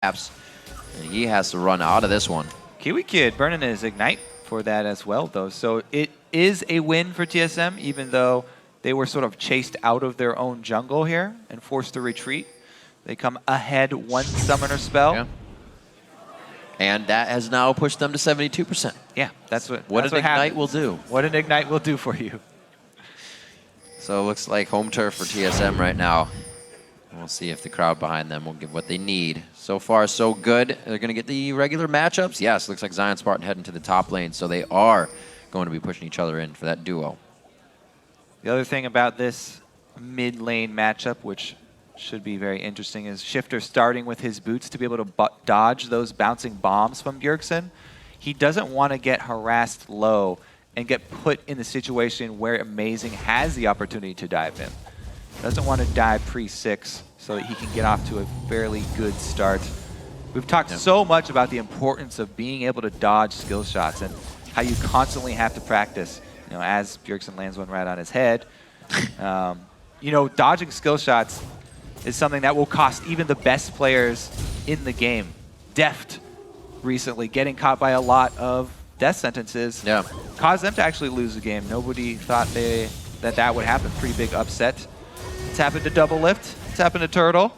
And he has to run out of this one. KiWiKiD burning his Ignite for that as well, though. So it is a win for TSM, even though they were sort of chased out of their own jungle here and forced to retreat. They come ahead one summoner spell. Yeah. And that has now pushed them to 72%. Yeah, that's what an Ignite will do. What an Ignite will do for you. So it looks like home turf for TSM right now. We'll see if the crowd behind them will give what they need. So far, so good. They're going to get the regular matchups. Yes, looks like Zion Spartan heading to the top lane, so they are going to be pushing each other in for that duo. The other thing about this mid lane matchup, which should be very interesting, is Shiphtur starting with his boots to be able to dodge those bouncing bombs from Bjergsen. He doesn't want to get harassed low and get put in the situation where Amazing has the opportunity to dive him. Doesn't want to dive pre-6 so that he can get off to a fairly good start. We've talked so much about the importance of being able to dodge skill shots and how you constantly have to practice. You know, as Bjergsen lands one right on his head. You know, dodging skill shots is something that will cost even the best players in the game. Deft recently getting caught by a lot of death sentences caused them to actually lose the game. Nobody thought that would happen. Pretty big upset. It's happened to Double Lift. It's happened to Turtle.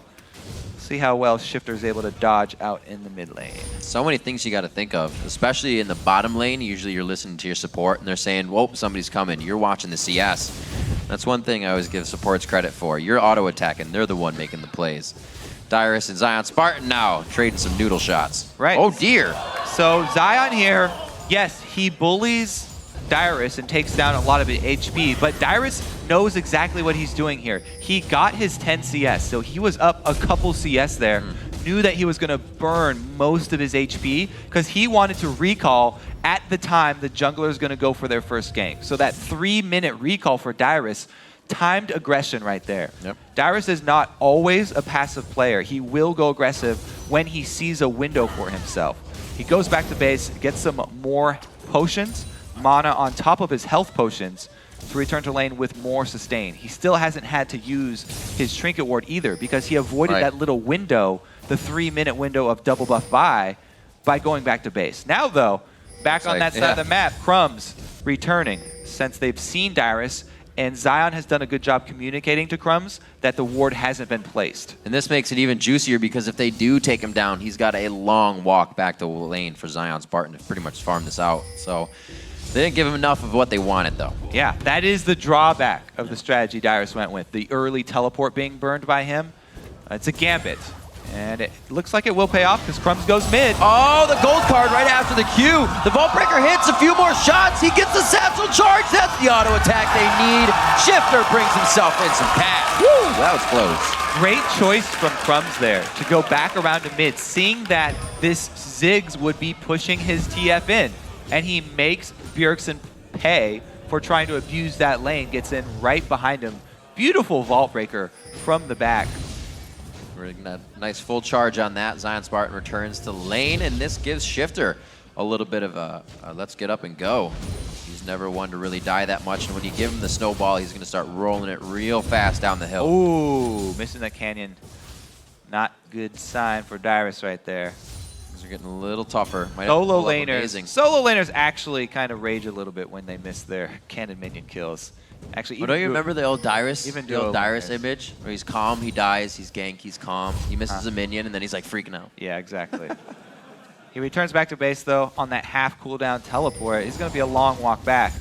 See how well Shiphtur is able to dodge out in the mid lane. So many things you got to think of, especially in the bottom lane. Usually you're listening to your support and they're saying, whoa, somebody's coming. You're watching the CS. That's one thing I always give supports credit for. You're auto-attacking. They're the one making the plays. Dyrus and Zion Spartan now trading some noodle shots. Right. Oh, dear. So Zion here, yes, he bullies Dyrus and takes down a lot of his HP, but Dyrus knows exactly what he's doing here. He got his 10 CS, so he was up a couple CS there, knew that he was going to burn most of his HP because he wanted to recall at the time the jungler is going to go for their first gank. So that 3-minute recall for Dyrus, timed aggression right there. Dyrus is not always a passive player. He will go aggressive when he sees a window for himself. He goes back to base, gets some more potions, mana on top of his health potions to return to lane with more sustain. He still hasn't had to use his trinket ward either because he avoided that little window, the 3-minute window of double buff by going back to base. Now though, back on that side of the map, Crumbzz returning since they've seen Dyrus, and Zion has done a good job communicating to Crumbzz that the ward hasn't been placed. And this makes it even juicier because if they do take him down, he's got a long walk back to lane for Zion Spartan to pretty much farm this out. So they didn't give him enough of what they wanted, though. Yeah, that is the drawback of the strategy Dyrus went with. The early teleport being burned by him. It's a gambit. And it looks like it will pay off because Crumbzz goes mid. Oh, the gold card right after the Q. The Vault Breaker hits a few more shots. He gets the satchel charge. That's the auto attack they need. Shiphtur brings himself in some cash. Woo, that was close. Great choice from Crumbzz there to go back around to mid, seeing that this Ziggs would be pushing his TF in. And he makes Bjergsen pay for trying to abuse that lane, gets in right behind him. Beautiful Vault Breaker from the back. Nice full charge on that. Zion Spartan returns to lane, and this gives Shiphtur a little bit of a let's get up and go. He's never one to really die that much, and when you give him the snowball, he's going to start rolling it real fast down the hill. Ooh, missing that canyon. Not good sign for Dyrus right there. Things are getting a little tougher. Solo laners actually kind of rage a little bit when they miss their cannon minion kills. Actually, don't you remember the old Dyrus? Even the old Dyrus image where he's calm, he dies, he's gank, he's calm, he misses a minion, and then he's like freaking out. Yeah, exactly. He returns back to base though on that half cooldown teleport. It's going to be a long walk back.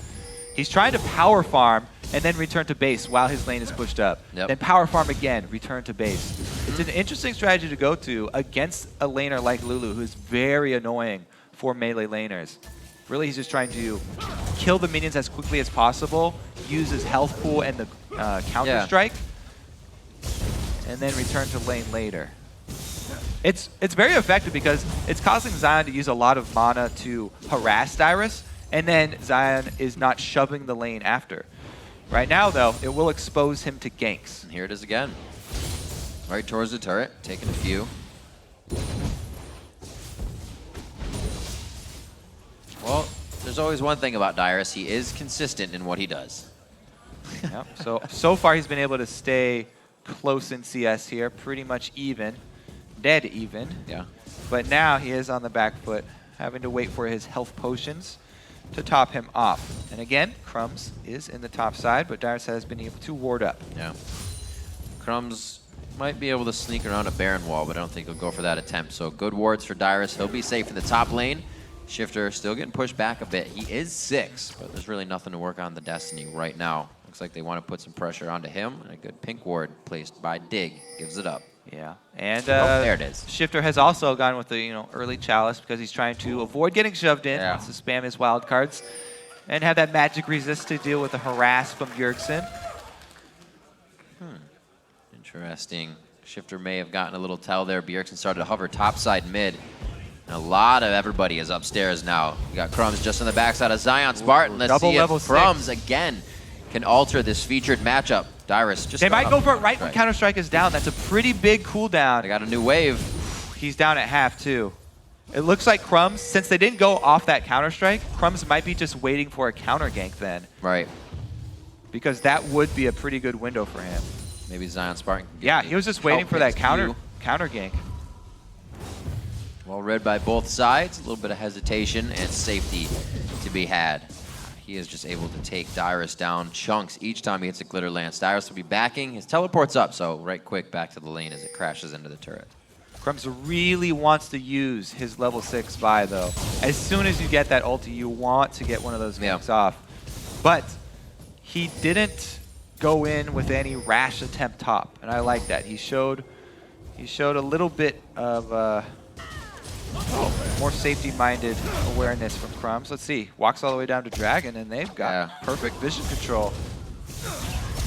He's trying to power farm and then return to base while his lane is pushed up. Then power farm again, return to base. It's an interesting strategy to go to against a laner like Lulu, who's very annoying for melee laners. Really, he's just trying to kill the minions as quickly as possible, use his health pool and the counter strike, and then return to lane later. It's very effective because it's causing Zion to use a lot of mana to harass Dyrus, and then Zion is not shoving the lane after. Right now, though, it will expose him to ganks. And here it is again. Right towards the turret, taking a few. Well, there's always one thing about Dyrus. He is consistent in what he does. So far he's been able to stay close in CS here, pretty much even. dead even. Yeah. But now he is on the back foot, having to wait for his health potions to top him off. And again, Crumbzz is in the top side, but Dyrus has been able to ward up. Yeah. Crumbzz might be able to sneak around a Baron wall, but I don't think he'll go for that attempt. So good wards for Dyrus. He'll be safe in the top lane. Shiphtur still getting pushed back a bit. He is 6, but there's really nothing to work on the Destiny right now. Looks like they want to put some pressure onto him. And a good pink ward placed by Dig gives it up. Yeah, and there it is. Shiphtur has also gone with the early chalice because he's trying to avoid getting shoved in. Yeah. Wants to spam his wild cards and have that magic resist to deal with the harass from Bjergsen. Interesting. Shiphtur may have gotten a little tell there. Bjergsen started to hover topside mid. And a lot of everybody is upstairs now. You got Crumbzz just on the backside of Zion. Spartan, let's see if Crumbzz again can alter this featured matchup. Dyrus just They might go for it right when Counter-Strike is down. That's a pretty big cooldown. They got a new wave. He's down at half, too. It looks like Crumbzz, since they didn't go off that Counter-Strike, Crumbzz might be just waiting for a counter gank then. Right. Because that would be a pretty good window for him. Maybe Zion Spartan can get Yeah, he was just waiting for that counter gank. Well read by both sides. A little bit of hesitation and safety to be had. He is just able to take Dyrus down chunks each time he hits a glitter lance. Dyrus will be backing. His teleport's up, so right quick back to the lane as it crashes into the turret. Crumbzz really wants to use his level 6 buy, though. As soon as you get that ulti, you want to get one of those ganks off. But he didn't go in with any rash attempt top, and I like that. He showed a little bit of more safety-minded awareness from Crumbzz. Let's see. Walks all the way down to Dragon, and they've got perfect vision control.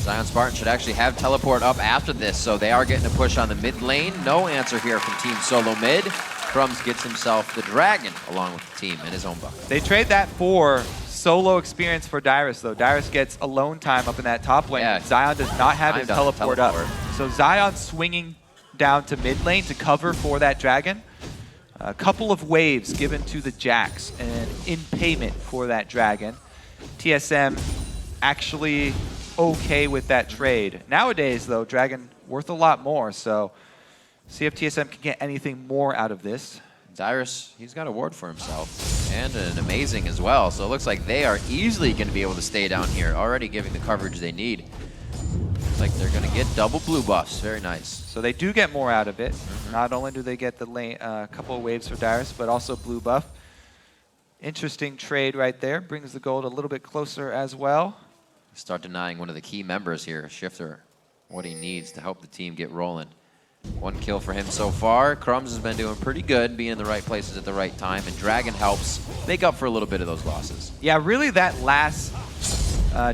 Zion Spartan should actually have teleport up after this, so they are getting a push on the mid lane. No answer here from Team SoloMid. Crumbzz gets himself the Dragon along with the team and his own bucket. They trade that for solo experience for Dyrus, though. Dyrus gets alone time up in that top lane. Yeah. Zion does not have his teleport up. So Zion swinging down to mid lane to cover for that Dragon. A couple of waves given to the Jax and in payment for that Dragon. TSM actually okay with that trade. Nowadays, though, Dragon worth a lot more, so see if TSM can get anything more out of this. Dyrus, he's got a ward for himself, and an amazing as well, so it looks like they are easily going to be able to stay down here, already giving the coverage they need. Looks like they're going to get double blue buffs. Very nice. So they do get more out of it. Not only do they get the lane, couple of waves for Dyrus, but also blue buff. Interesting trade right there. Brings the gold a little bit closer as well. Start denying one of the key members here, Shiphtur, what he needs to help the team get rolling. 1 kill for him so far. Crumbzz has been doing pretty good, being in the right places at the right time, and Dragon helps make up for a little bit of those losses. Yeah, really that last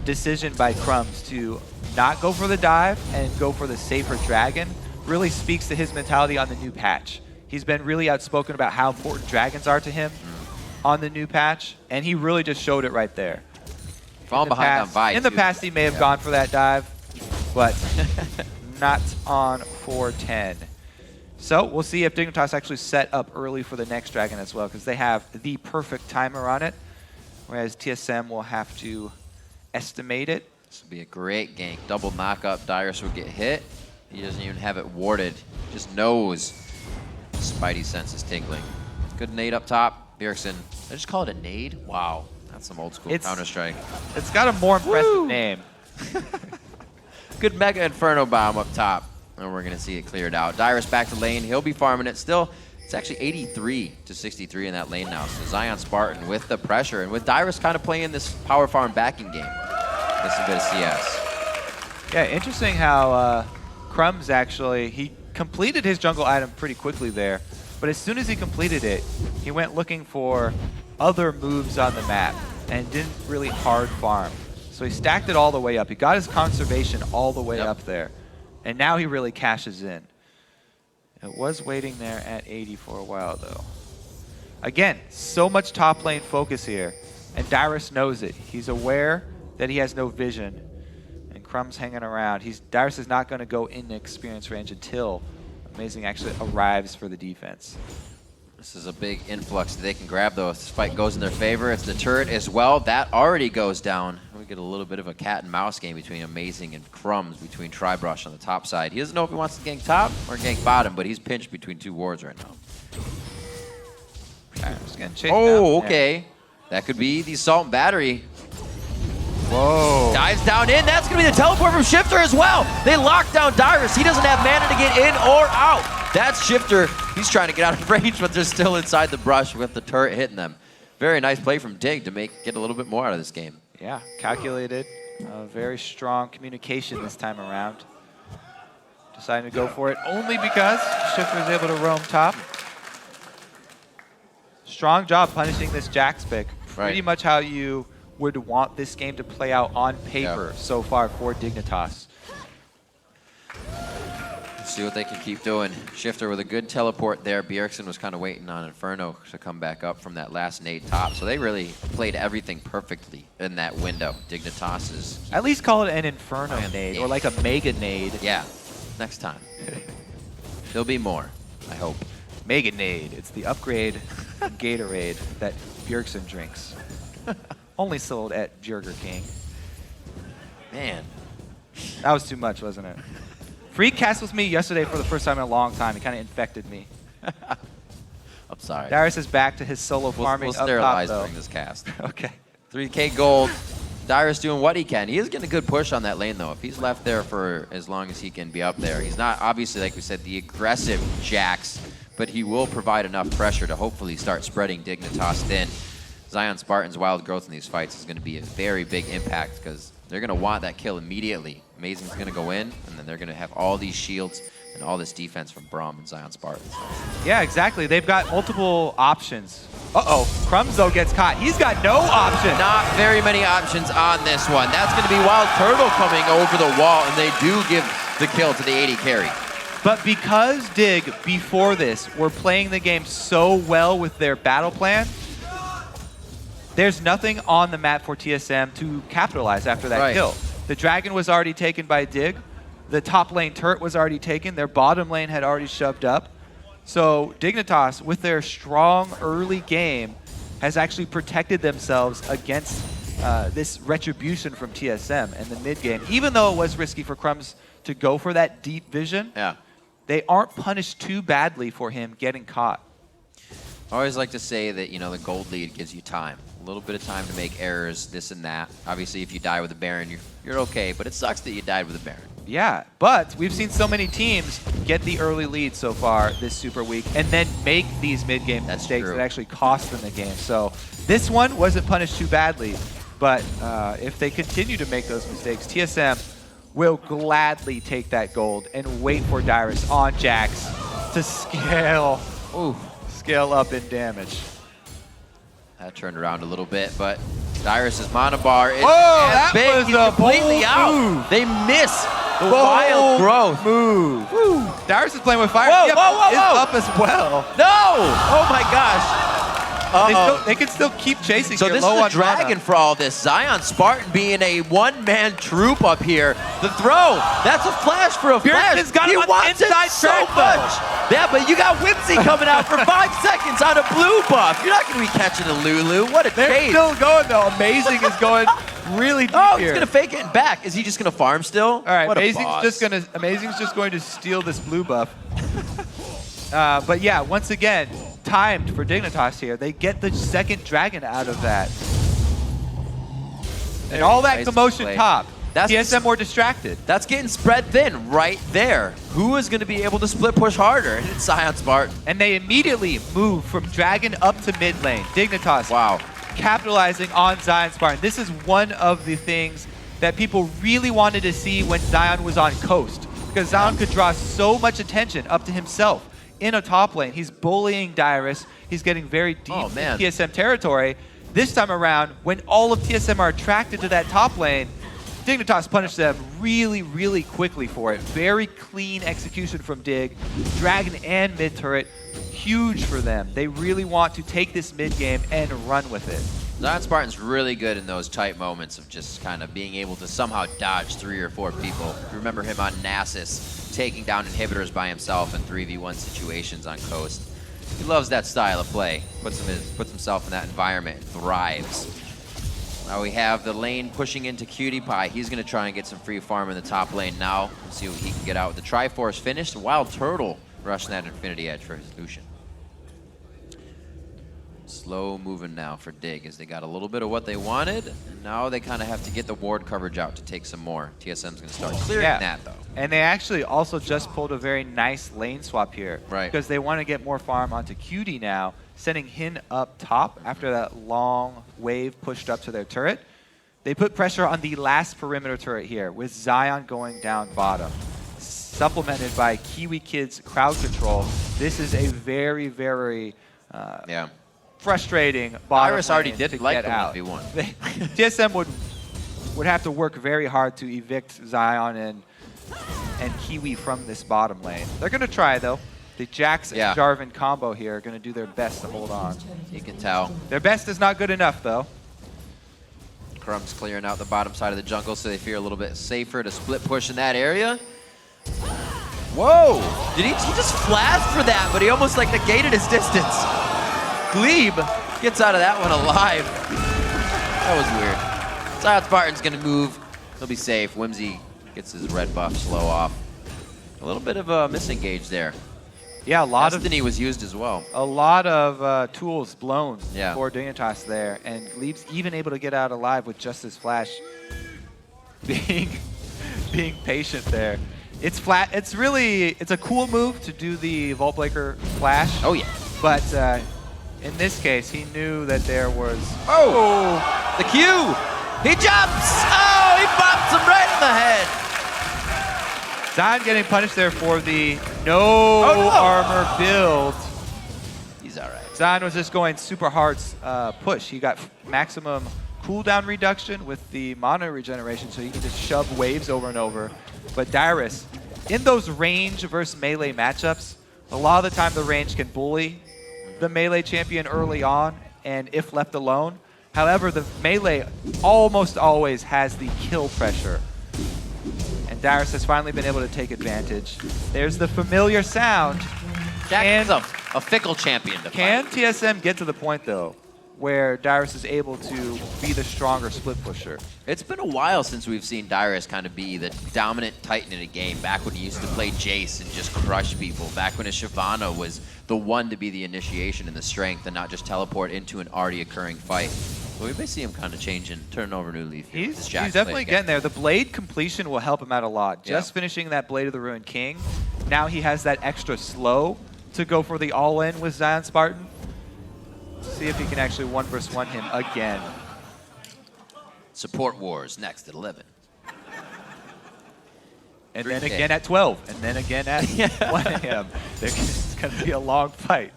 decision by Crumbzz to not go for the dive and go for the safer Dragon really speaks to his mentality on the new patch. He's been really outspoken about how important Dragons are to him on the new patch, and he really just showed it right there. Falling behind on Vi. In the past, he may have gone for that dive, but not on 410. So we'll see if DIGNITAS actually set up early for the next Dragon as well, because they have the perfect timer on it, whereas TSM will have to estimate it. This would be a great gank. Double knock-up. Dyrus would get hit. He doesn't even have it warded. Just knows. Spidey sense is tingling. Good nade up top. Bjergsen. I just call it a nade? Wow. That's some old school Counter-Strike. It's got a more impressive name. Good Mega Inferno Bomb up top. And we're going to see it cleared out. Dyrus back to lane. He'll be farming it still. It's actually 83 to 63 in that lane now. So Zion Spartan with the pressure. And with Dyrus kind of playing this power farm backing game. Gets a bit of CS. Yeah, interesting how Crumbzz actually, he completed his jungle item pretty quickly there. But as soon as he completed it, he went looking for other moves on the map and didn't really hard farm. So he stacked it all the way up. He got his conservation all the way up there. And now he really cashes in. It was waiting there at 80 for a while, though. Again, so much top lane focus here. And Dyrus knows it. He's aware that he has no vision. And Crumbzz hanging around. Dyrus is not going to go into experience range until Amazing actually arrives for the defense. This is a big influx that they can grab, though. This fight goes in their favor. It's the turret as well. That already goes down. We get a little bit of a cat and mouse game between Amazing and Crumbzz, between Tribrush on the top side. He doesn't know if he wants to gank top or gank bottom, but he's pinched between two wards right now. Just getting chased Oh, down. okay. Yeah. That could be the Assault and Battery. Whoa. Dives down in. That's going to be the teleport from Shiphtur as well. They lock down Dyrus. He doesn't have mana to get in or out. That's Shiphtur. He's trying to get out of range, but they're still inside the brush with the turret hitting them. Very nice play from Dig to get a little bit more out of this game. Yeah, calculated. Very strong communication this time around. Deciding to go for it only because Shiphtur is able to roam top. Strong job punishing this Jax pick. Pretty much how you would want this game to play out on paper so far for Dignitas. Let's see what they can keep doing. Shiphtur with a good teleport there. Bjergsen was kind of waiting on Inferno to come back up from that last nade top. So they really played everything perfectly in that window. Dignitas is... At least call it an Inferno nade or like a Mega nade. Yeah, next time. There'll be more, I hope. Mega nade. It's the upgrade Gatorade that Bjergsen drinks. Only sold at Burger King. Man. That was too much, wasn't it? Freak cast with me yesterday for the first time in a long time. It kind of infected me. I'm sorry. Dyrus is back to his solo farming we'll up sterilize top, during this cast. Okay. 3K gold. Dyrus doing what he can. He is getting a good push on that lane, though. If he's left there for as long as he can be up there. He's not, obviously, like we said, the aggressive Jax, but he will provide enough pressure to hopefully start spreading Dignitas thin. Zion Spartan's wild growth in these fights is going to be a very big impact because they're going to want that kill immediately. Amazing's going to go in, and then they're going to have all these shields and all this defense from Braum and Zion Spartan. Yeah, exactly. They've got multiple options. Uh-oh. Crumbzz, though, gets caught. He's got no option. Not very many options on this one. That's going to be WildTurtle coming over the wall, and they do give the kill to the 80 carry. But because Dig, before this, were playing the game so well with their battle plan, there's nothing on the map for TSM to capitalize after that kill. The dragon was already taken by Dig. The top lane turret was already taken. Their bottom lane had already shoved up. So Dignitas, with their strong early game, has actually protected themselves against this retribution from TSM in the mid game. Even though it was risky for Crumbzz to go for that deep vision, they aren't punished too badly for him getting caught. I always like to say that, you know, the gold lead gives you time. A little bit of time to make errors, this and that. Obviously, if you die with a Baron, you're okay, but it sucks that you died with a Baron. Yeah, but we've seen so many teams get the early lead so far this Super Week and then make these mid-game mistakes that actually cost them the game. So this one wasn't punished too badly, but if they continue to make those mistakes, TSM will gladly take that gold and wait for Dyrus on Jax to scale up in damage. That turned around a little bit, but Dyrus' mana bar is that big. was He's a completely out. move. They miss the wild growth. Move. Woo. Dyrus is playing with fire. Whoa, Yep, whoa, is whoa. up as well. No! Oh my gosh. They can still keep chasing. So here, this low is a on dragon mana. for all this. Zion Spartan being a one-man troop up here. The throw, that's a flash for a flash. Bjergsen's got he him on wants it inside so track, much. Yeah, but you got Whimsy coming out for 5 seconds on a blue buff. You're not going to be catching a Lulu. What a They're chase. still going, though. Amazing is going really deep Oh, here. he's going to fake it and back. Is he just going to farm still? All right, what Amazing's just going to steal this blue buff. But yeah, once again, timed for Dignitas here. They get the second dragon out of that. And all that nice commotion play. top. That's TSM more distracted. That's getting spread thin right there. Who is going to be able to split push harder? And it's Zion Spartan. And they immediately move from dragon up to mid lane. Dignitas capitalizing on Zion Spartan. This is one of the things that people really wanted to see when Zion was on coast, because Zion could draw so much attention up to himself in a top lane. He's bullying Dyrus. He's getting very deep in TSM territory. This time around, when all of TSM are attracted to that top lane, Dignitas punished them really, really quickly for it. Very clean execution from Dig. Dragon and mid turret, huge for them. They really want to take this mid game and run with it. Zion Spartan's really good in those tight moments of just kind of being able to somehow dodge 3 or 4 people. Remember him on Nasus, taking down inhibitors by himself in 3v1 situations on Coast. He loves that style of play. Puts himself in that environment and thrives. Now we have the lane pushing into KiWiKiD. He's going to try and get some free farm in the top lane now. Let's see what he can get out. The Triforce finished. WildTurtle rushing that Infinity Edge for his Lucian. Slow moving now for Dig as they got a little bit of what they wanted. And now they kind of have to get the ward coverage out to take some more. TSM's going to start clearing that though. And they actually also just pulled a very nice lane swap here. Right. Because they want to get more farm onto KiWiKiD now, sending Hin up top after that long wave pushed up to their turret. They put pressure on the last perimeter turret here with Zion going down bottom. Supplemented by KiWiKid's crowd control. This is a very, very frustrating bottom Dyrus already lane did to like get the out. 1v1. TSM would have to work very hard to evict Zion and KiWi from this bottom lane. They're going to try, though. The Jax and Jarvan combo here are going to do their best to hold on. You can tell. Their best is not good enough, though. Crumbzz clearing out the bottom side of the jungle, so they feel a little bit safer to split push in that area. Whoa! Did he just flash for that, but he almost like negated his distance. Gleeb gets out of that one alive. That was weird. Zion Spartan's going to move. He'll be safe. Whimsy gets his red buff slow off. A little bit of a misengage there. Yeah, Destiny was used as well. A lot of tools blown for DIGNITAS there, and Gleeb's even able to get out alive with just his flash. Being patient there. It's flat. It's a cool move to do the Vault Breaker flash. Oh yeah. But in this case, he knew that there was. Oh! The Q! He jumps! Oh! He bops him right in the head. Zion getting punished there for the no armor build. He's all right. Zion was just going super hard push. He got maximum cooldown reduction with the mana regeneration, so he can just shove waves over and over. But Dyrus, in those range versus melee matchups, a lot of the time the range can bully the melee champion early on, and if left alone. However, the melee almost always has the kill pressure. And Dyrus has finally been able to take advantage. There's the familiar sound. Jack is a fickle champion to Can fight. TSM get to the point, though, where Dyrus is able to be the stronger split pusher? It's been a while since we've seen Dyrus kind of be the dominant titan in a game, back when he used to play Jace and just crush people, back when his Shyvana was the one to be the initiation and the strength and not just teleport into an already occurring fight. But we may see him kind of changing, turning over a new leaf. He's definitely getting there. The blade completion will help him out a lot. Just finishing that Blade of the Ruined King, now he has that extra slow to go for the all-in with Zion Spartan. See if he can actually 1v1 him again. Support Wars next at 11. And then again at 12. And then again at 1 a.m. It's going to be a long fight.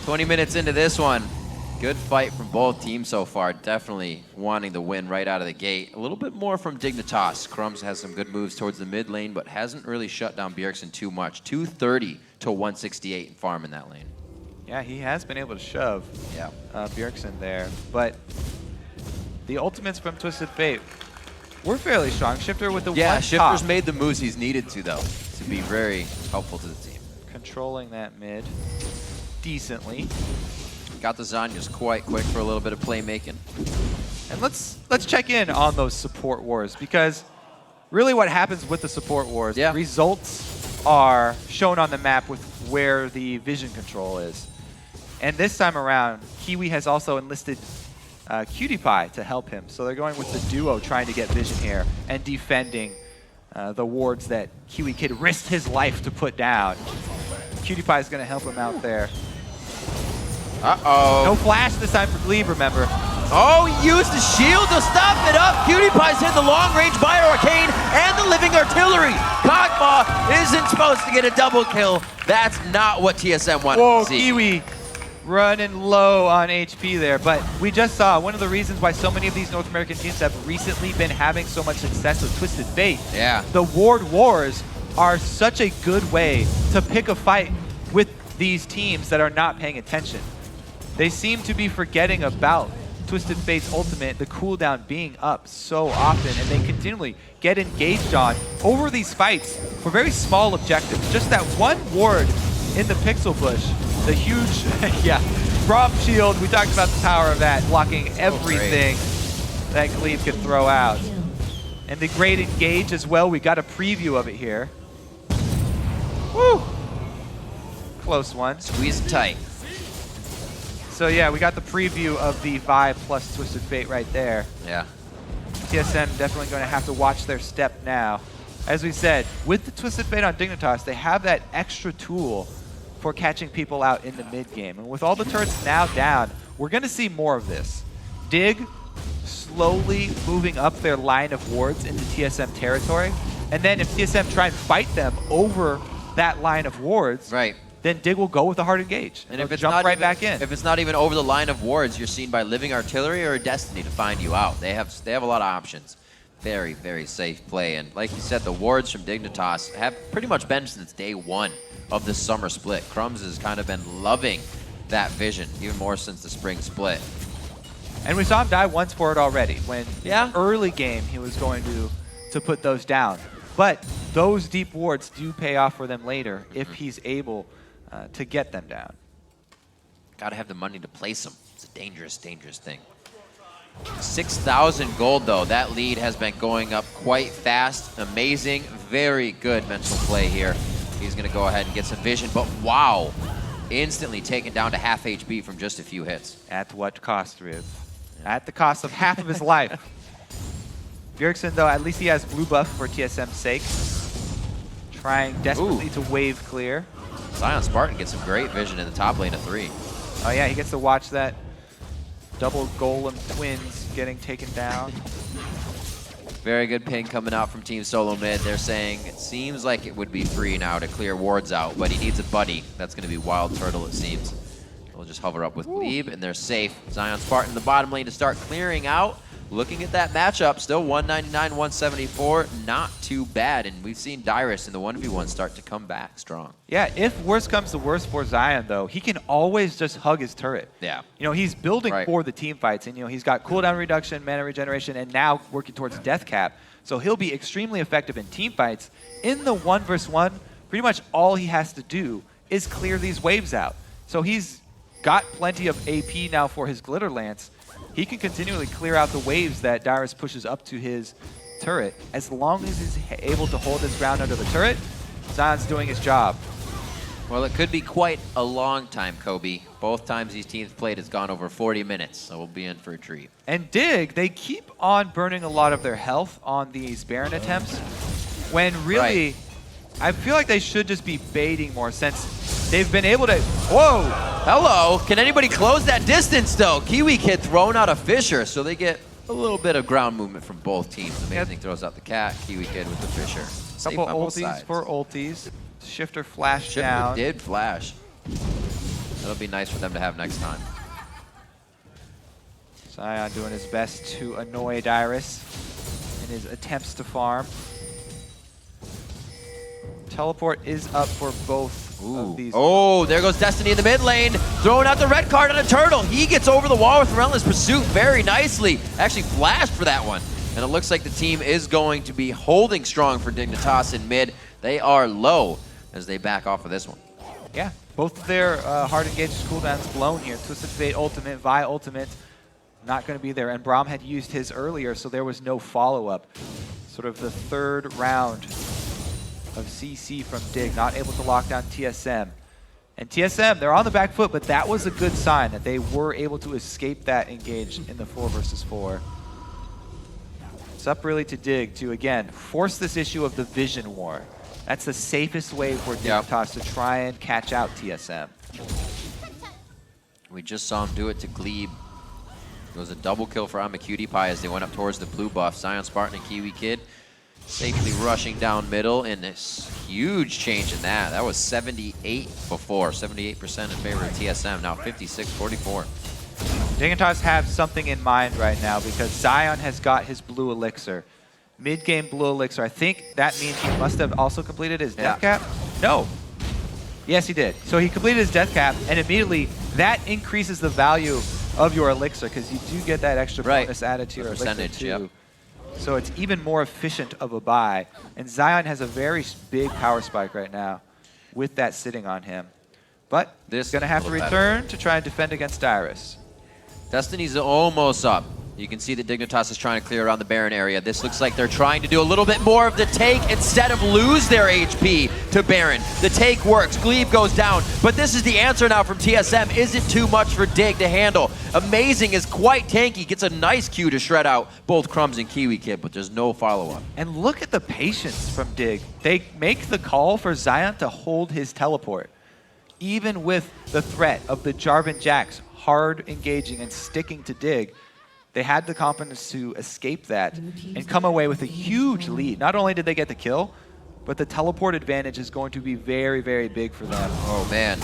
20 minutes into this one. Good fight from both teams so far. Definitely wanting the win right out of the gate. A little bit more from Dignitas. Crumbzz has some good moves towards the mid lane, but hasn't really shut down Bjergsen too much. 230 to 168 in farm in that lane. Yeah, he has been able to shove Bjergsen there. But the ultimates from Twisted Fate were fairly strong. Shiphtur with the one top. Shiphtur's made the moves he's needed to, though, to be very helpful to the team. Controlling that mid decently. Got the Zanyas quite quick for a little bit of playmaking. And let's check in on those support wars, because really what happens with the support wars, results are shown on the map with where the vision control is. And this time around, Kiwi has also enlisted QTPie to help him. So they're going with the duo trying to get vision here and defending the wards that KiWiKiD risked his life to put down. QTPie is going to help him out there. Uh-oh. No flash this time for Gleeb, remember. Oh, he used the shield to stop it up. QTPie's hit the long-range Bio Arcane and the Living Artillery. Kog'Maw isn't supposed to get a double kill. That's not what TSM wanted to see. Kiwi running low on HP there. But we just saw one of the reasons why so many of these North American teams have recently been having so much success with Twisted Fate. Yeah. The ward wars are such a good way to pick a fight with these teams that are not paying attention. They seem to be forgetting about Twisted Fate's ultimate, the cooldown being up so often, and they continually get engaged on over these fights for very small objectives. Just that one ward in the pixel bush. The huge, yeah, Braum shield. We talked about the power of that, blocking everything that Gleeb could throw out. And the great engage as well. We got a preview of it here. Woo! Close one. Squeeze it tight. So yeah, we got the preview of the Vi plus Twisted Fate right there. Yeah. TSM definitely going to have to watch their step now. As we said, with the Twisted Fate on Dignitas, they have that extra tool for catching people out in the mid game. And with all the turrets now down, we're going to see more of this. Dig slowly moving up their line of wards into TSM territory. And then if TSM try and fight them over that line of wards, right, then Dig will go with a hard engage. And if it's jump not right even, back in. If it's not even over the line of wards, you're seen by Living Artillery or Destiny to find you out. They have a lot of options. Very, very safe play. And like you said, the wards from Dignitas have pretty much been since day one of this summer split. Crumbzz has kind of been loving that vision, even more since the spring split. And we saw him die once for it already. When yeah, early game, he was going to put those down. But those deep wards do pay off for them later if he's able to get them down. Gotta have the money to place them. It's a dangerous, dangerous thing. 6,000 gold though. That lead has been going up quite fast. Amazing, very good mental play here. He's gonna go ahead and get some vision, but wow. Instantly taken down to half HP from just a few hits. At what cost, Riv? Yeah. At the cost of half of his life. Bjergsen though, at least he has blue buff for TSM's sake. Trying desperately to wave clear. Spartan gets some great vision in the top lane of 3. Oh yeah, he gets to watch that double golem twins getting taken down. Very good ping coming out from Team SoloMid. They're saying it seems like it would be free now to clear wards out, but he needs a buddy. That's going to be WildTurtle, it seems. We'll just hover up with Gleeb, and they're safe. Spartan in the bottom lane to start clearing out. Looking at that matchup, still 199, 174, not too bad. And we've seen Dyrus in the 1v1 start to come back strong. Yeah, if worse comes to worse for Zion, though, he can always just hug his turret. Yeah. You know, he's building for the team fights, and, you know, he's got cooldown reduction, mana regeneration, and now working towards death cap. So he'll be extremely effective in team fights. In the 1v1, pretty much all he has to do is clear these waves out. So he's got plenty of AP now for his Glitter Lance. He can continually clear out the waves that Dyrus pushes up to his turret. As long as he's able to hold his ground under the turret, Zion's doing his job. Well, it could be quite a long time, Kobe. Both times these teams played, it's gone over 40 minutes, so we'll be in for a treat. And Dig, they keep on burning a lot of their health on these Baron attempts, when really, I feel like they should just be baiting more since they've been able to... Whoa! Hello! Can anybody close that distance, though? KiWiKiD thrown out a Fissure, so they get a little bit of ground movement from both teams. Amazing throws out the cat, KiWiKiD with the Fissure. Couple ultis for ultis. Shiphtur flashed down. Shiphtur did flash. That'll be nice for them to have next time. Zion doing his best to annoy Dyrus in his attempts to farm. Teleport is up for both of these. Oh, there goes Destiny in the mid lane. Throwing out the red card on a turtle. He gets over the wall with Relentless Pursuit very nicely. Actually flashed for that one. And it looks like the team is going to be holding strong for Dignitas in mid. They are low as they back off of this one. Yeah, both of their hard engages cooldowns blown here. Twisted Fate ultimate, Vi ultimate, not going to be there. And Braum had used his earlier, so there was no follow-up. Sort of the third round of CC from Dig, not able to lock down TSM. And TSM, they're on the back foot, but that was a good sign that they were able to escape that engage in the 4 versus 4. It's up really to Dig to, again, force this issue of the vision war. That's the safest way for Dignitas to try and catch out TSM. We just saw him do it to Gleeb. It was a double kill for Imaqtpie as they went up towards the blue buff. Spartan and KiWiKiD safely rushing down middle, and this huge change in that. That was 78 before, 78% in favor of TSM, now 56-44. Dignitas have something in mind right now because Zion has got his blue elixir. Mid-game blue elixir. I think that means he must have also completed his death cap. No. Yes, he did. So he completed his death cap, and immediately that increases the value of your elixir because you do get that extra bonus added to your elixir too. So it's even more efficient of a buy. And Zion has a very big power spike right now with that sitting on him. But This he's going to have is to a little return to try and defend against Dyrus. Destiny's almost up. You can see that Dignitas is trying to clear around the Baron area. This looks like they're trying to do a little bit more of the take instead of lose their HP to Baron. The take works. Gleeb goes down. But this is the answer now from TSM. Is it too much for Dig to handle? Amazing is quite tanky. Gets a nice Q to shred out both Crumbzz and KiWiKiD, but there's no follow-up. And look at the patience from Dig. They make the call for Zion to hold his teleport. Even with the threat of the Jarvan Jax hard engaging and sticking to Dig, they had the confidence to escape that and come away with a huge lead. Not only did they get the kill, but the teleport advantage is going to be very, very big for them. Oh, man.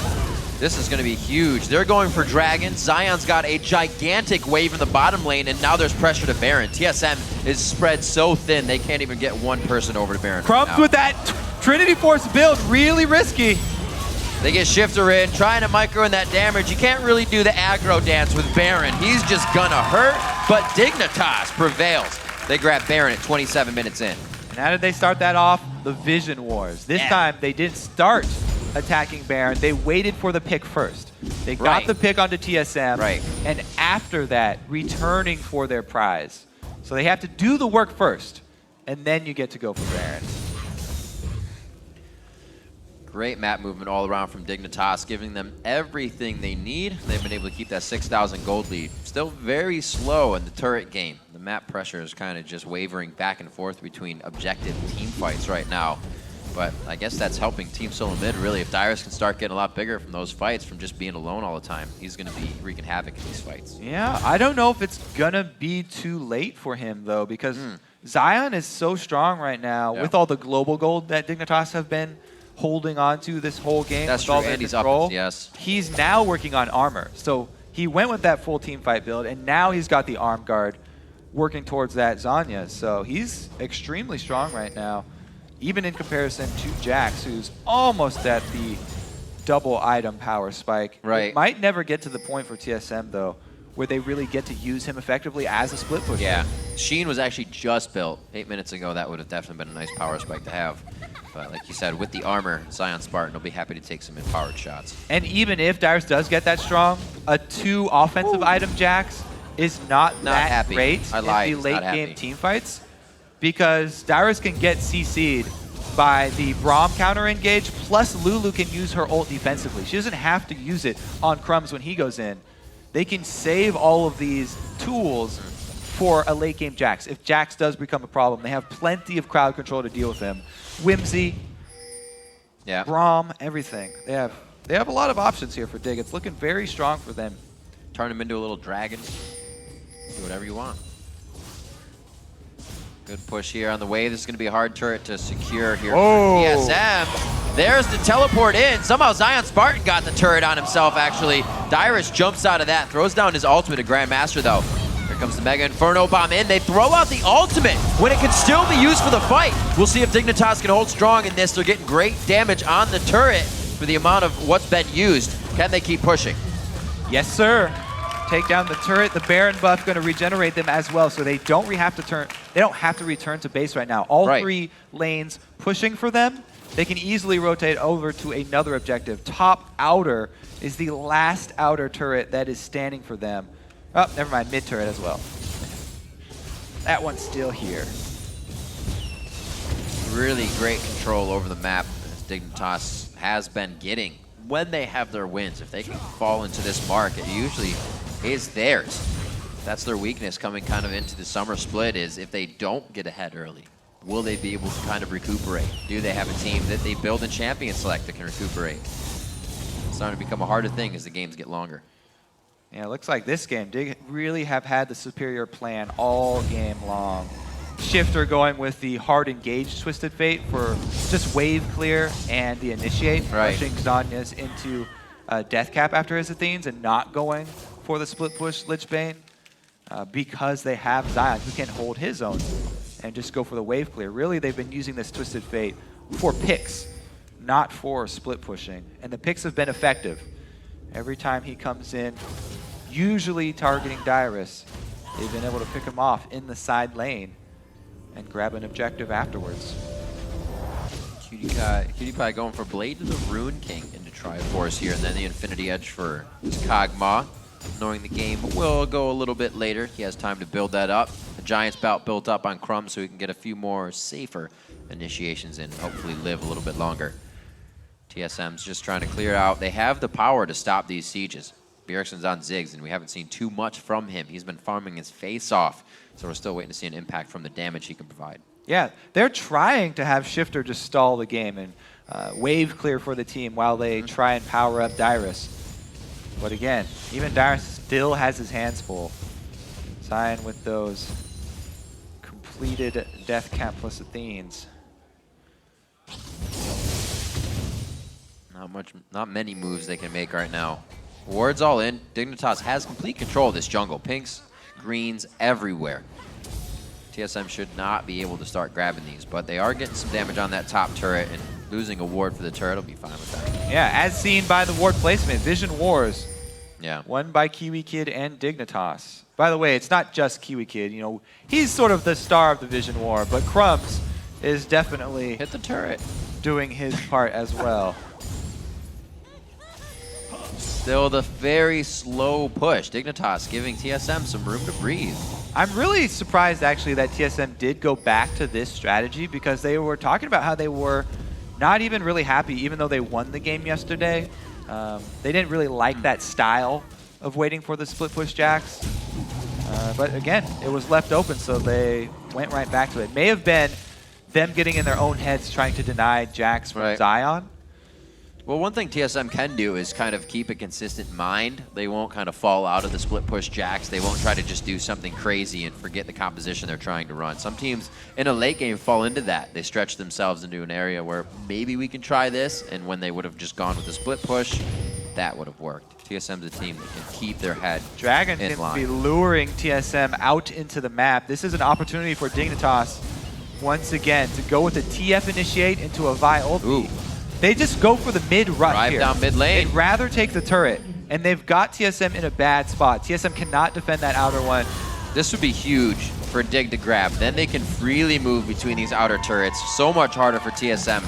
This is going to be huge. They're going for Dragon. Zion's got a gigantic wave in the bottom lane, and now there's pressure to Baron. TSM is spread so thin, they can't even get one person over to Baron. Crumbzz with that Trinity Force build, really risky. They get Shiphtur in, trying to micro in that damage. You can't really do the aggro dance with Baron. He's just gonna hurt, but Dignitas prevails. They grab Baron at 27 minutes in. And how did they start that off? The Vision Wars. This time, they didn't start attacking Baron. They waited for the pick first. They got the pick onto TSM, and after that, returning for their prize. So they have to do the work first, and then you get to go for Baron. Great map movement all around from Dignitas, giving them everything they need. They've been able to keep that 6,000 gold lead. Still very slow in the turret game. The map pressure is kind of just wavering back and forth between objective team fights right now. But I guess that's helping Team SOLOMID, really. If Dyrus can start getting a lot bigger from those fights, from just being alone all the time, he's going to be wreaking havoc in these fights. Yeah, I don't know if it's going to be too late for him, though, because Zion is so strong right now with all the global gold that Dignitas have been holding on to this whole game. That's with true, all their and he's control. up, yes. He's now working on armor. So he went with that full team fight build, and now he's got the arm guard working towards that Zanya. So he's extremely strong right now, even in comparison to Jax, who's almost at the double item power spike. Right. It might never get to the point for TSM, though, where they really get to use him effectively as a split pusher. Yeah. Sheen was actually just built 8 minutes ago. That would have definitely been a nice power spike to have. But like you said, with the armor, Zion Spartan will be happy to take some empowered shots. And even if Dyrus does get that strong, a 2 offensive item Jax is not that great in the late game team fights, because Dyrus can get CC'd by the Braum counter engage, plus Lulu can use her ult defensively. She doesn't have to use it on Crumbzz when he goes in. They can save all of these tools for a late game Jax. If Jax does become a problem, they have plenty of crowd control to deal with him. Whimsy, Braum, everything. They have a lot of options here for Dig. It's looking very strong for them. Turn him into a little dragon. Do whatever you want. Good push here on the wave. This is going to be a hard turret to secure here. Oh. TSM. There's the teleport in. Somehow Zion Spartan got the turret on himself, actually. Dyrus jumps out of that, throws down his ultimate to Grandmaster, though. Here comes the Mega Inferno Bomb in. They throw out the ultimate when it can still be used for the fight. We'll see if Dignitas can hold strong in this. They're getting great damage on the turret for the amount of what's been used. Can they keep pushing? Yes, sir. Take down the turret. The Baron buff going to regenerate them as well, so they don't have to return to base right now. All 3 lanes pushing for them. They can easily rotate over to another objective. Top outer is the last outer turret that is standing for them. Oh, never mind, mid turret as well. That one's still here. Really great control over the map as Dignitas has been getting when they have their wins. If they can fall into this mark, it usually is theirs. That's their weakness coming kind of into the summer split, is if they don't get ahead early, will they be able to kind of recuperate? Do they have a team that they build in Champion Select that can recuperate? It's starting to become a harder thing as the games get longer. Yeah, it looks like this game, Dig really have had the superior plan all game long. Shiphtur going with the hard engaged Twisted Fate for just wave clear and the initiate, pushing Xanyas into death cap after his Athenes and not going for the split push Lich Bane because they have Zion who can hold his own and just go for the wave clear. Really, they've been using this Twisted Fate for picks, not for split pushing. And the picks have been effective. Every time he comes in, usually targeting Dyrus, they've been able to pick him off in the side lane and grab an objective afterwards. KiWiKiD going for Blade to the Rune King into Triforce here, and then the Infinity Edge for Kog'Maw. Knowing the game will go a little bit later, he has time to build that up. The Giants bout built up on Crumbzz so he can get a few more safer initiations and hopefully live a little bit longer. TSM's just trying to clear out. They have the power to stop these sieges. Bjergsen's on Ziggs, and we haven't seen too much from him. He's been farming his face off, so we're still waiting to see an impact from the damage he can provide. Yeah, they're trying to have Shiphtur just stall the game and wave clear for the team while they try and power up Dyrus. But again, even Dyrus still has his hands full. Sign with those completed Death Camp plus Athenes. Not many moves they can make right now. Ward's all in. DIGNITAS has complete control of this jungle. Pinks, greens, everywhere. TSM should not be able to start grabbing these, but they are getting some damage on that top turret, and losing a ward for the turret will be fine with that. Yeah, as seen by the ward placement, Vision Wars. Yeah. Won by KiWiKiD and DIGNITAS. By the way, it's not just KiWiKiD. You know, he's sort of the star of the Vision War, but Crumbzz is definitely hit the turret, doing his part as well. Still the very slow push. DIGNITAS giving TSM some room to breathe. I'm really surprised, actually, that TSM did go back to this strategy because they were talking about how they were not even really happy, even though they won the game yesterday. They didn't really like that style of waiting for the split push jacks. But again, it was left open, so they went right back to it. May have been them getting in their own heads trying to deny jacks from Zion. Well, one thing TSM can do is kind of keep a consistent mind. They won't kind of fall out of the split push jacks. They won't try to just do something crazy and forget the composition they're trying to run. Some teams in a late game fall into that. They stretch themselves into an area where maybe we can try this, and when they would have just gone with the split push, that would have worked. TSM's a team that can keep their head Dragon seems to be luring TSM out into the map. This is an opportunity for DIGNITAS once again to go with a TF initiate into a Vi ulti. Ooh. They just go for the mid-rush Drive here. down mid lane. They'd rather take the turret, and they've got TSM in a bad spot. TSM cannot defend that outer one. This would be huge for Dig to grab. Then they can freely move between these outer turrets. So much harder for TSM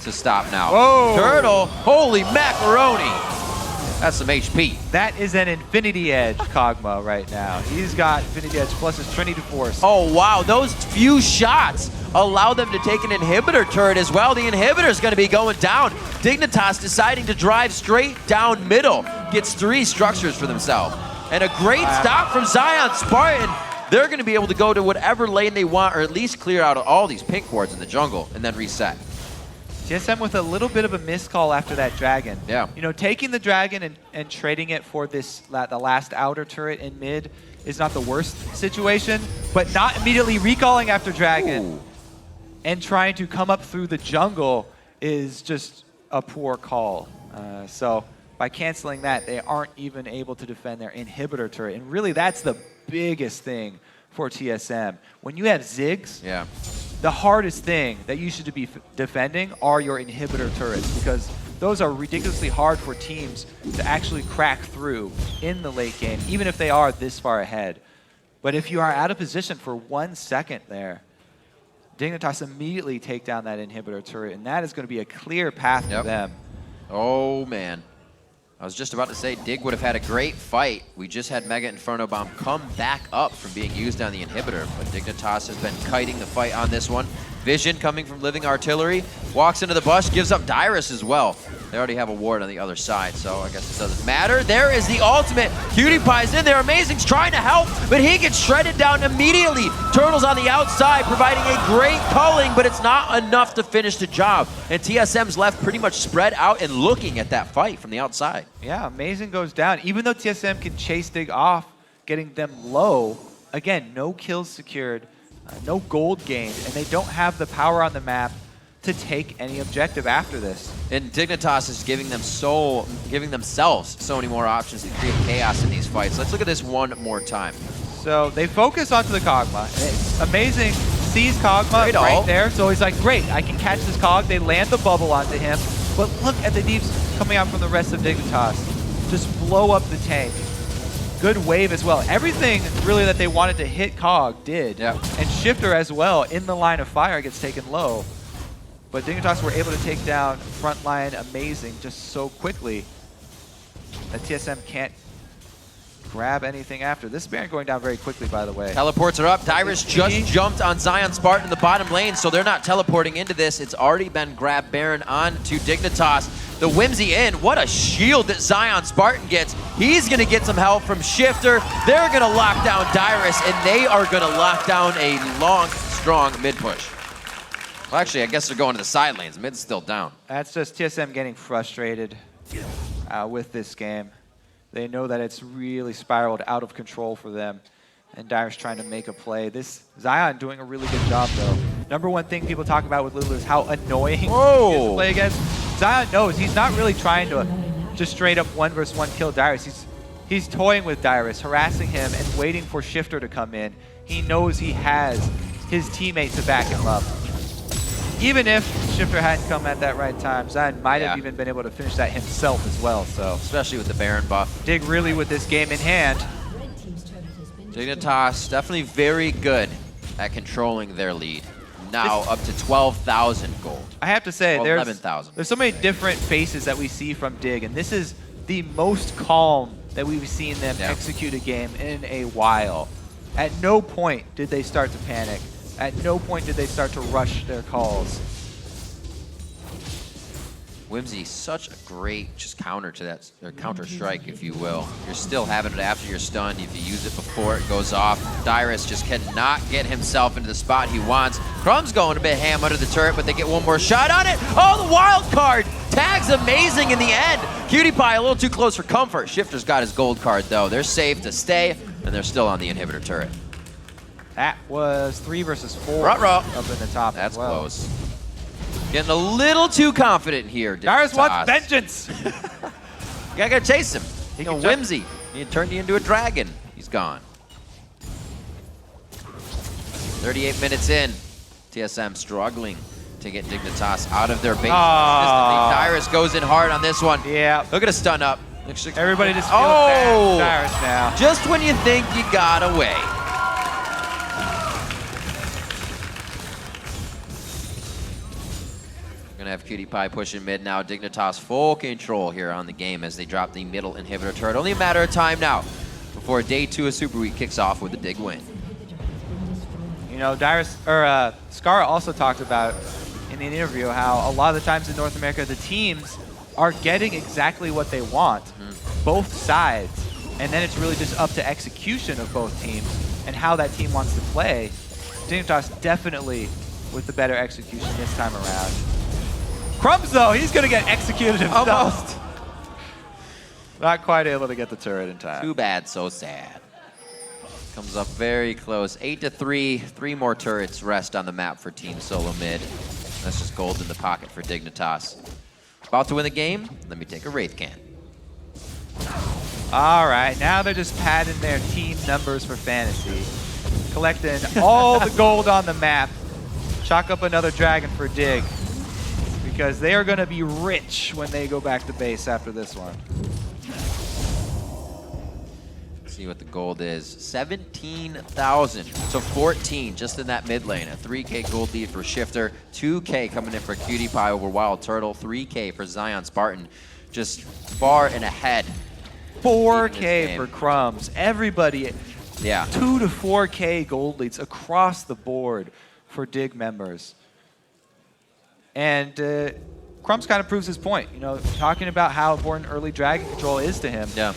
to stop now. Whoa. Turtle, holy macaroni. That's some HP. That is an Infinity Edge Kog'Maw right now. He's got Infinity Edge plus his Trinity Force. Oh, wow. Those few shots allow them to take an inhibitor turret as well. The inhibitor is going to be going down. DIGNITAS deciding to drive straight down middle. Gets 3 structures for themselves. And a great stop from Zion. Spartan, they're going to be able to go to whatever lane they want, or at least clear out all these pink wards in the jungle and then reset. TSM with a little bit of a miscall after that dragon. Yeah. You know, taking the dragon and trading it for this the last outer turret in mid is not the worst situation, but not immediately recalling after dragon and trying to come up through the jungle is just a poor call. So by canceling that, they aren't even able to defend their inhibitor turret. And really, that's the biggest thing for TSM. When you have Ziggs, the hardest thing that you should be defending are your inhibitor turrets, because those are ridiculously hard for teams to actually crack through in the late game, even if they are this far ahead. But if you are out of position for 1 second there, DIGNITAS immediately take down that inhibitor turret, and that is going to be a clear path for them. Oh, man. I was just about to say, Dig would have had a great fight. We just had Mega Inferno Bomb come back up from being used on the inhibitor, but DIGNITAS has been kiting the fight on this one. Vision coming from Living Artillery, walks into the bush, gives up Dyrus as well. They already have a ward on the other side, so I guess it doesn't matter. There is the ultimate. PewDiePie's in there. Amazing's trying to help, but he gets shredded down immediately. Turtle's on the outside, providing a great culling, but it's not enough to finish the job. And TSM's left pretty much spread out and looking at that fight from the outside. Yeah, Amazing goes down. Even though TSM can chase Dig off, getting them low, again, no kills secured, no gold gained, and they don't have the power on the map to take any objective after this. And DIGNITAS is giving themselves so many more options to create chaos in these fights. Let's look at this one more time. So they focus onto the Kog'Maw. Amazing sees Kog'Maw right there, so he's like, great, I can catch this Kog. They land the bubble onto him, but look at the deeps coming out from the rest of DIGNITAS. Just blow up the tank. Good wave as well. Everything really that they wanted to hit Kog did. And Shiphtur as well in the line of fire gets taken low. But DIGNITAS were able to take down frontline amazing just so quickly that TSM can't grab anything after. This Baron going down very quickly, by the way. Teleports are up. Dyrus just jumped on Zion Spartan in the bottom lane, so they're not teleporting into this. It's already been grabbed Baron onto DIGNITAS. The Whimsy in. What a shield that Zion Spartan gets. He's going to get some help from Shiphtur. They're going to lock down Dyrus, and they are going to lock down a long, strong mid push. Well, actually, I guess they're going to the side lanes. Mid's still down. That's just TSM getting frustrated with this game. They know that it's really spiraled out of control for them, and Dyrus trying to make a play. This Zion doing a really good job, though. Number one thing people talk about with Lulu is how annoying he is to play against. Zion knows he's not really trying to just straight up 1v1 kill Dyrus. He's toying with Dyrus, harassing him, and waiting for Shiphtur to come in. He knows he has his teammate to back him up. Even if Shiphtur hadn't come at that right time, Zion might have even been able to finish that himself as well. So, especially with the Baron buff. Dig really with this game in hand. DIGNITAS definitely very good at controlling their lead. Now up to 12,000 gold. I have to say, there's 11,000. so many different faces that we see from Dig, and this is the most calm that we've seen them execute a game in a while. At no point did they start to panic. At no point did they start to rush their calls. Whimsy, such a great just counter to that, or counter strike, if you will. You're still having it after you're stunned. If you use it before it goes off, Dyrus just cannot get himself into the spot he wants. Crumbzz going a bit ham under the turret, but they get one more shot on it. Oh, the wild card! Tag's amazing in the end. KiWiKiD a little too close for comfort. Shiphtur's got his gold card, though. They're safe to stay, and they're still on the inhibitor turret. That was 3 versus 4 Ruh-roh. up in the top. That's as well. close. Getting a little too confident here. Dyrus wants vengeance. You gotta chase him. You know, Whimsy. He turned you into a dragon. He's gone. 38 minutes in. TSM struggling to get DIGNITAS out of their base. Dyrus goes in hard on this one. Yeah. Look at a stun up. Everybody just feels bad for Dyrus now. Just when you think you got away. Gonna have KiWiKiD pushing mid now. DIGNITAS full control here on the game as they drop the middle inhibitor turret. Only a matter of time now before day 2 of Super Week kicks off with a Dig win. You know, Dyrus or Scar also talked about in the interview how a lot of the times in North America the teams are getting exactly what they want, both sides, and then it's really just up to execution of both teams and how that team wants to play. DIGNITAS definitely with the better execution this time around. Crumbzz, though, he's going to get executed himself. Almost. Not quite able to get the turret in time. Too bad, so sad. Comes up very close. 8-3. 3 more turrets rest on the map for Team SOLOMID. That's just gold in the pocket for DIGNITAS. About to win the game? Let me take a Wraith can. All right, now they're just padding their team numbers for fantasy. Collecting all the gold on the map. Chalk up another dragon for Dig. Because they are going to be rich when they go back to base after this one. Let's see what the gold is. 17,000 to 14 just in that mid lane. A 3K gold lead for Shiphtur. 2K coming in for KiWiKiD over WildTurtle. 3K for Zion Spartan. Just far and ahead. 4K for Crumbzz. Everybody, 2 to 4K gold leads across the board for Dig members. And Crumbzz kind of proves his point, you know, talking about how important early dragon control is to him. Yeah.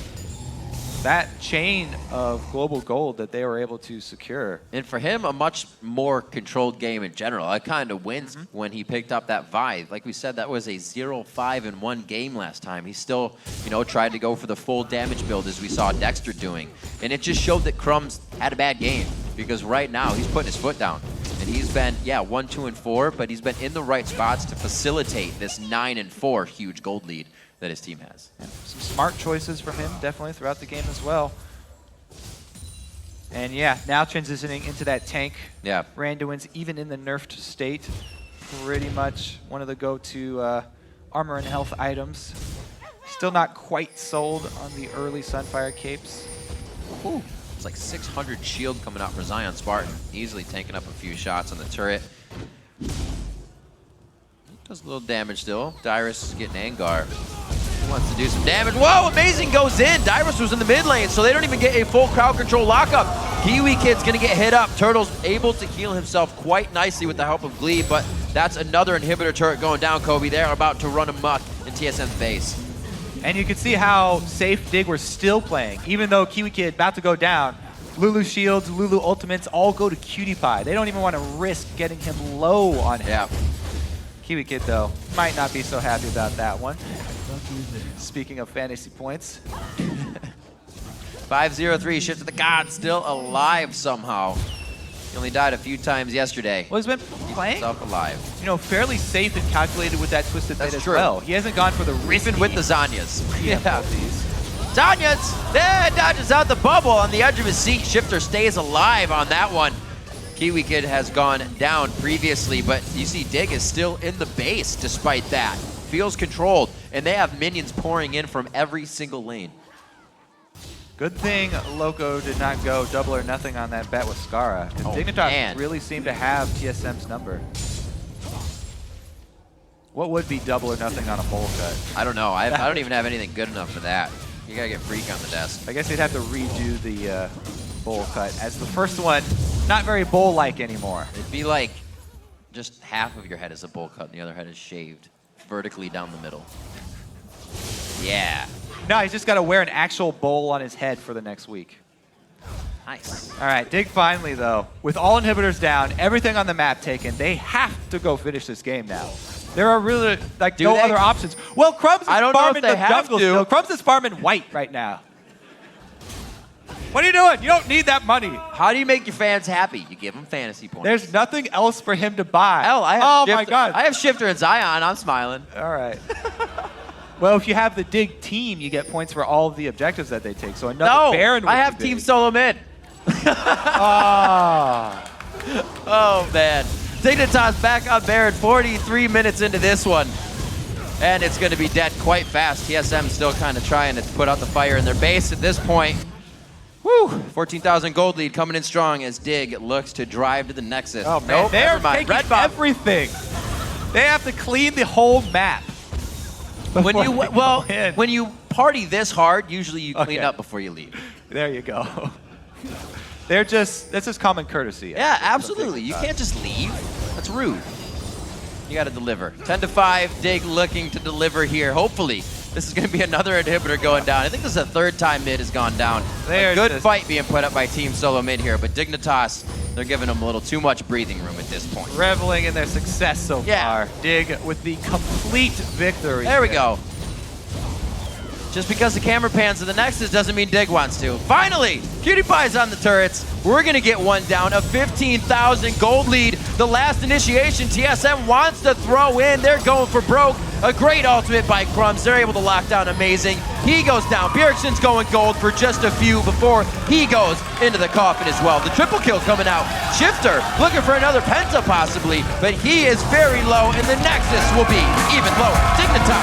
That chain of global gold that they were able to secure. And for him, a much more controlled game in general. I kind of wins when he picked up that Vive. Like we said, that was a 0-5-1 game last time. He still, you know, tried to go for the full damage build as we saw Dexter doing. And it just showed that Crumbzz had a bad game because right now he's putting his foot down. And he's been, 1, 2, and 4, but he's been in the right spots to facilitate this 9-4 huge gold lead that his team has. Yeah, some smart choices from him definitely throughout the game as well. And yeah, now transitioning into that tank. Yeah. Randuin's even in the nerfed state. Pretty much one of the go-to armor and health items. Still not quite sold on the early Sunfire capes. Ooh. It's like 600 shield coming out for Zion Spartan. Easily tanking up a few shots on the turret. Does a little damage still. Dyrus is getting Angar. He wants to do some damage. Whoa, Amazing goes in. Dyrus was in the mid lane, so they don't even get a full crowd control lockup. KiWiKid's gonna get hit up. Turtle's able to heal himself quite nicely with the help of Gleeb, but that's another inhibitor turret going down, Kobe. They're about to run amok in TSM's base. And you can see how safe Dig were still playing. Even though KiWiKid about to go down, Lulu shields, Lulu ultimates all go to Cutie-Pie. They don't even want to risk getting him low on him. Yeah. KiWiKid, though, might not be so happy about that one. Speaking of fantasy points. 5-0-3, Shift to the God, still alive somehow. He only died a few times yesterday. Well, he's been playing, Himself alive. you know, fairly safe and calculated with that twisted That's mid as true. well. He hasn't gone for the risky. Even with the Zanyas. Yeah. Zanyas! There, dodges out the bubble on the edge of his seat. Shiphtur stays alive on that one. KiWiKid has gone down previously, but you see Dig is still in the base despite that. Feels controlled, and they have minions pouring in from every single lane. Good thing Loco did not go double or nothing on that bet with Skara. Oh, Dignitas man. really seemed to have TSM's number. What would be double or nothing on a bowl cut? I don't know. I don't even have anything good enough for that. You gotta get Freak on the desk. I guess you'd have to redo the bowl cut, as the first one, not very bowl-like anymore. It'd be like just half of your head is a bowl cut and the other head is shaved vertically down the middle. Yeah. No, he's just got to wear an actual bowl on his head for the next week. Nice. All right, Dig finally, though. With all inhibitors down, everything on the map taken, they have to go finish this game now. There are really like no other options. Well, Crumbzz is I don't know if farming they the have jungle to. still. Crumbzz is farming white right now. What are you doing? You don't need that money. How do you make your fans happy? You give them fantasy points. There's nothing else for him to buy. Hell, I have oh Shiphtur. my God. I have Shiphtur and Zion. I'm smiling. All right. Well, if you have the Dig team, you get points for all of the objectives that they take. So another Baron. I have Team SoloMid. Ah. Oh man. Dignitas back on Baron 43 minutes into this one. And it's going to be dead quite fast. TSM still kind of trying to put out the fire in their base at this point. Woo! 14,000 gold lead coming in strong as Dig looks to drive to the Nexus. Oh man, they're taking Red bomb. everything. They have to clean the whole map. When you party this hard, usually you clean up before you leave. There you go. That's just common courtesy. Yeah, absolutely. You can't just leave. That's rude. You got to deliver. 10-5, Dig looking to deliver here. Hopefully, this is going to be another inhibitor going down. I think this is the third time mid has gone down. A good fight being put up by Team SoloMid here, but Dignitas, they're giving them a little too much breathing room at this point. Reveling in their success so far. Dig with the complete victory. There we go. Just because the camera pans to the Nexus doesn't mean Dig wants to. Finally, Cutie-Pie's on the turrets. We're going to get one down, a 15,000 gold lead. The last initiation TSM wants to throw in. They're going for broke. A great ultimate by Crumbzz. They're able to lock down Amazing. He goes down. Bjergsen's going gold for just a few before he goes into the coffin as well. The triple kill coming out. Shiphtur looking for another penta possibly, but he is very low, and the Nexus will be even lower. Dignitas